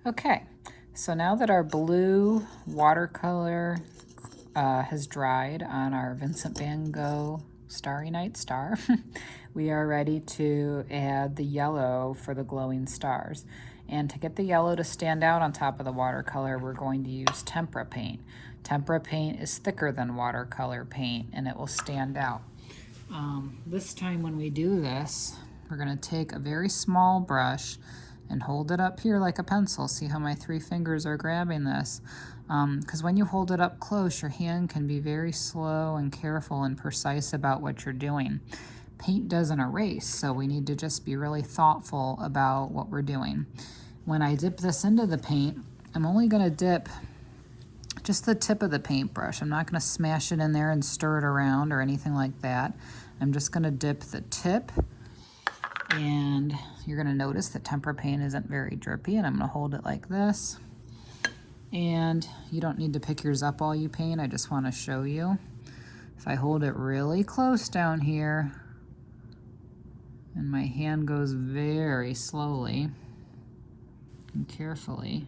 Okay, so now that our blue watercolor has dried on our Vincent van Gogh Starry Night Star, we are ready to add the yellow for the glowing stars. And to get the yellow to stand out on top of the watercolor, we're going to use tempera paint. Tempera paint is thicker than watercolor paint and it will stand out. This time when we do this, we're going to take a very small brush and hold it up here like a pencil. See how my 3 fingers are grabbing this? Because when you hold it up close, your hand can be very slow and careful and precise about what you're doing. Paint doesn't erase, so we need to just be really thoughtful about what we're doing. When I dip this into the paint, I'm only going to dip just the tip of the paintbrush. I'm not going to smash it in there and stir it around or anything like that. I'm just going to dip the tip, and you're going to notice that tempera paint isn't very drippy, and I'm going to hold it like this. And you don't need to pick yours up while you paint. I just want to show you. If I hold it really close down here, and my hand goes very slowly and carefully,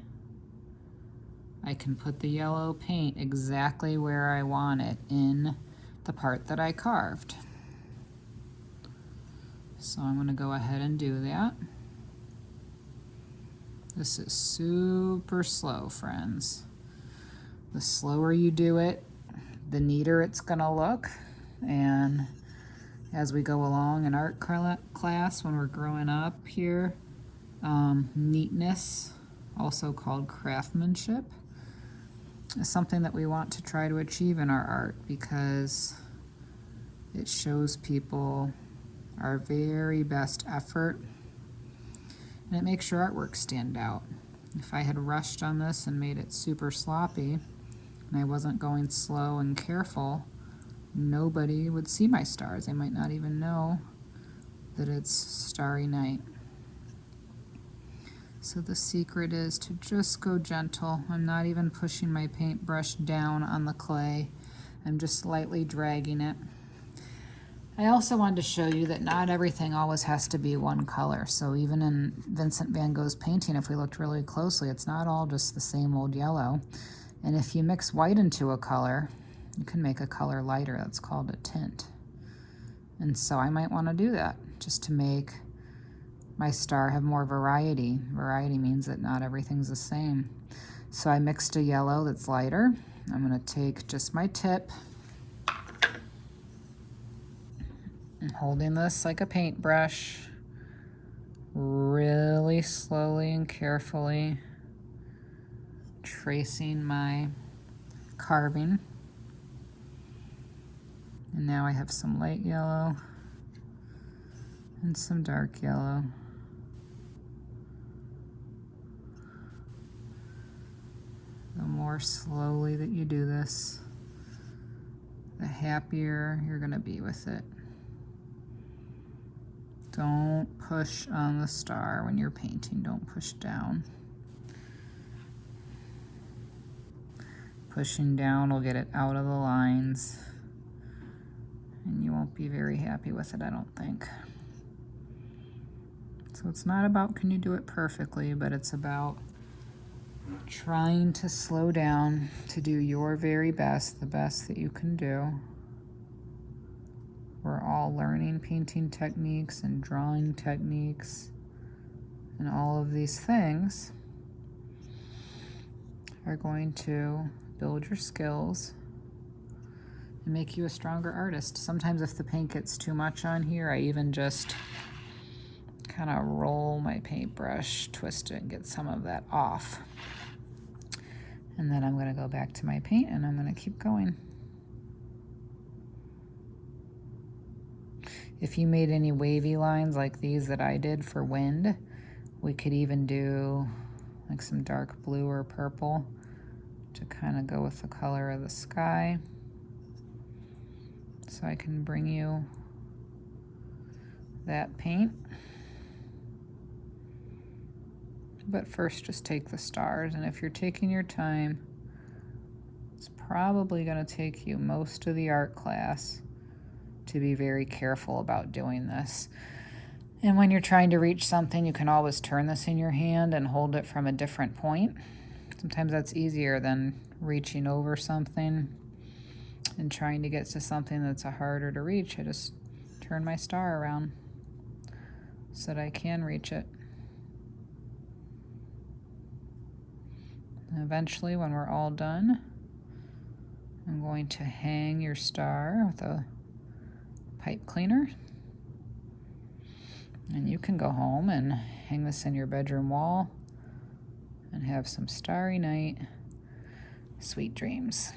I can put the yellow paint exactly where I want it in the part that I carved. So I'm going to go ahead and do that. This is super slow, friends. The slower you do it, the neater it's going to look. And as we go along in art class, when we're growing up here, neatness, also called craftsmanship, is something that we want to try to achieve in our art because it shows people our very best effort and it makes your artwork stand out. If I had rushed on this and made it super sloppy and I wasn't going slow and careful, nobody would see my stars. They might not even know that it's starry night. So the secret is to just go gentle. I'm not even pushing my paintbrush down on the clay. I'm just lightly dragging it. I also wanted to show you that not everything always has to be one color. So even in Vincent van Gogh's painting, if we looked really closely, it's not all just the same old yellow. And if you mix white into a color, you can make a color lighter. That's called a tint. And so I might want to do that just to make my star have more variety. Variety means that not everything's the same. So I mixed a yellow that's lighter. I'm going to take just my tip and holding this like a paintbrush, really slowly and carefully tracing my carving. And now I have some light yellow and some dark yellow. The more slowly that you do this, the happier you're going to be with it. Don't push on the star when you're painting. Don't push down. Pushing down will get it out of the lines, and you won't be very happy with it, I don't think. So it's not about can you do it perfectly, but it's about trying to slow down to do your very best, the best that you can do. We're all learning painting techniques and drawing techniques, and all of these things are going to build your skills and make you a stronger artist. Sometimes if the paint gets too much on here, I even just kind of roll my paintbrush, twist it, and get some of that off. And then I'm going to go back to my paint and I'm going to keep going. If you made any wavy lines like these that I did for wind, we could even do like some dark blue or purple to kind of go with the color of the sky. So I can bring you that paint. But first just take the stars, and if you're taking your time, it's probably going to take you most of the art class to be very careful about doing this. And when you're trying to reach something, you can always turn this in your hand and hold it from a different point. Sometimes that's easier than reaching over something and trying to get to something that's harder to reach. I just turn my star around so that I can reach it. And eventually, when we're all done, I'm going to hang your star with a pipe cleaner. And you can go home and hang this in your bedroom wall and have some starry night sweet dreams.